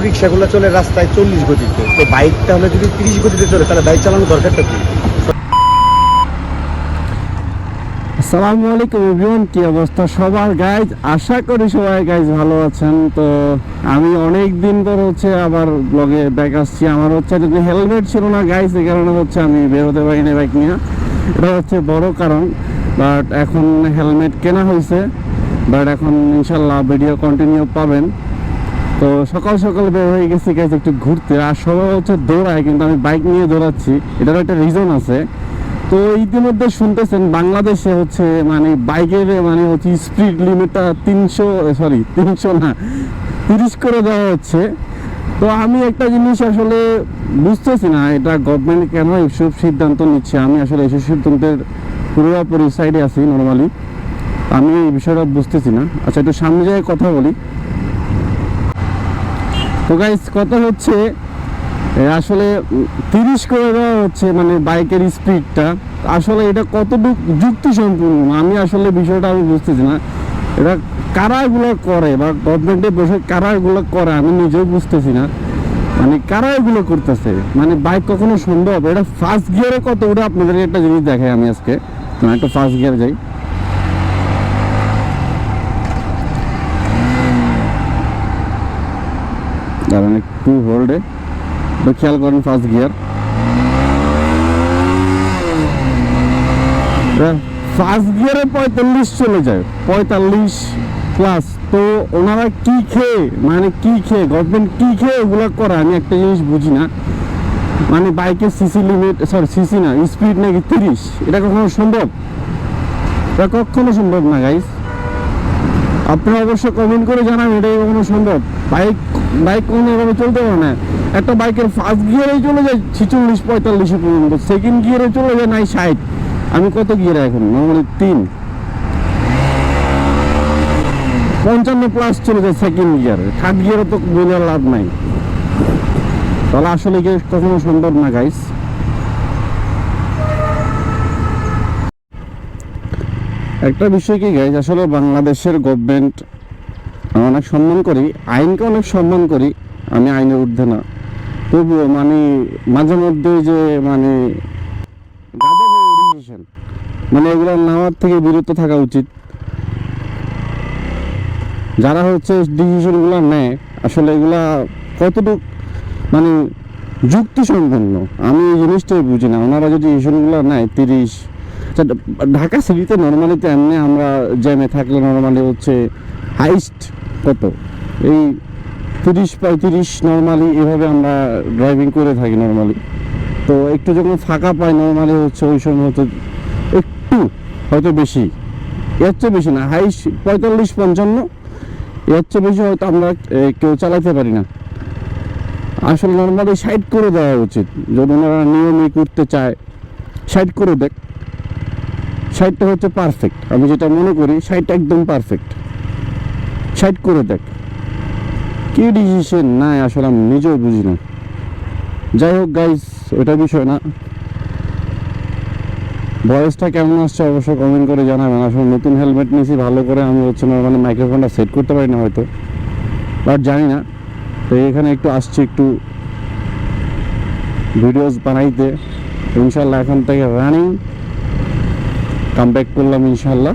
রিক্সাগুলো চলে রাস্তায় 40 গতিতে, তো বাইকটা হলে যদি 30 গতিতে চলে তাহলে বাইক চালানোর দরকারটা কি? আসসালামু আলাইকুম এভরিওয়ান, কি অবস্থা সবার গাইজ? আশা করি সবাই গাইজ ভালো আছেন। তো আমি অনেক দিন পর আবার ব্লগে ব্যাক আসছি। আমার যদি হেলমেট ছিল না গাইজ, এই কারণে আমি বেরোতে পারিনি বাইক নিয়ে। এটা বড় কারণ। বাট এখন হেলমেট কেনা হয়েছে, বাট এখন ইনশাল্লাহ ভিডিও কন্টিনিউ পাবেন। তো সকাল সকাল বের হয়ে গেছি গাইজ একটু ঘুরতে। আর সবাই দৌড়ায়, কিন্তু আমি বাইক নিয়ে দৌড়াচ্ছি। এটারও একটা রিজন আছে। তো ইতিমধ্যে শুনতেছেন বাংলাদেশে মানে বাইকের স্পিড লিমিটটা 300 না 30 করে দেওয়া হচ্ছে। তো আমি একটা জিনিস আসলে বুঝতেছি না, এটা গভর্নমেন্ট কেন এইসব সিদ্ধান্ত নিচ্ছে। আমি আসলে এইসব সিদ্ধান্তের পুরোপুরি সাইডে আছি নর্মালি। আমি এই বিষয়টা বুঝতেছি না। আচ্ছা, একটু সামনে যাই কথা বলি। তো গাইস, কথা আসলে 30 করে দেওয়া হচ্ছে মানে বাইকের স্পিডটা। আসলে এটা কতটুকু যুক্তি সম্পূর্ণ আমি আসলে বিষয়টা বুঝতেছি না। এটা কারা এগুলো করে বা গভর্নমেন্টে বসে কারা এগুলো করে আমি নিজেও বুঝতেছি না। মানে কারা এগুলো করতেছে, মানে বাইক কখনো সম্ভব? এটা ফার্স্ট গিয়ারে কত ওটা আপনাদের একটা জিনিস দেখাই আমি আজকে। একটা ফার্স্ট গিয়ার যাই, দাঁড়ান একটু হোল্ডে, খেয়াল করেন ফার্স্ট গিয়ার। ফার্স্ট গিয়ারে 45 চলে যায়, 45 প্লাস। তো ওনারা কি খেয়ে গভর্নমেন্ট কি খেয়ে এগুলো করে আমি একটা জিনিস বুঝি না। মানে বাইকের সিসি লিমিট, সিসি না, স্পিড নাকি 30। এটা কখনো সম্ভব? এটা কখনো সম্ভব না গাইস। আপনারা অবশ্যই কমেন্ট করে জানান এটা কখনো সম্ভব? বাইক কখনো এভাবে চলতে পারে না। একটা বাইকের ফার্স্ট গিয়ারে চলে যায় 46-45 পর্যন্ত, সেকেন্ড গিয়ারে চলে যায় 60। আমি কত গিয়ারে এখন? নর্মালি 55 প্লাস চলে যায় সেকেন্ড গিয়ারে। থার্ড গিয়ারে তো বলে লাভ নাই। তাহলে আসলে কি কখনো সম্ভব না গাইস? একটা বিষয় কি গাইস, আসলে বাংলাদেশের গভর্নমেন্ট অনেক সম্মান করি, আইনকে অনেক সম্মান করি। আমি আইনের ঊর্ধ্বে না, তবুও মাঝে মধ্যে যে এগুলো নেওয়ার থেকে বিরত থাকা উচিত। যারা ডিসিশনগুলো নেয় আসলে এগুলা কতটুকু যুক্তি সম্পন্ন আমি এই জিনিসটাই বুঝি না। ওনারা যদি ডিসিশনগুলো নেয় 30, ঢাকা সিটিতে নর্মালিতে এমনি আমরা জ্যামে থাকলে নর্মালি হাইস্ট কত এই 30-35 নর্মালি এভাবে আমরা ড্রাইভিং করে থাকি নর্মালি। তো একটু যখন ফাঁকা পাই নর্মালি ওই সময় একটু হয়তো বেশি, এর চেয়ে বেশি না, হাইস্ট 45-55, এর চেয়ে বেশি হয়তো আমরা কেউ চালাতে পারি না। আসলে নর্মালি 60 করে দেওয়া উচিত। যদি ওনারা নিয়মই করতে চায় 60 করে দেখ। 60টা পারফেক্ট, আমি যেটা মনে করি 60 একদম পারফেক্ট। 60 করে দেখ। কি ডিসিশন নাই আসলে আমি নিজেও বুঝি না। যাই হোক গাইস, ওটা বিষয় না। ভয়েসটা কেমন আসছে অবশ্যই কমেন্ট করে জানাবেন। আসলে নতুন হেলমেট নিয়েছি, ভালো করে আমি নর্মালি মাইক্রোফোনটা সেট করতে পারি না হয়তো, বাট জানি না। তো এখানে একটু আসছি একটু ভিডিওস বানাইতে। ইনশাল্লাহ এখন থেকে রানিং কাম ব্যাক করলাম ইনশাল্লাহ।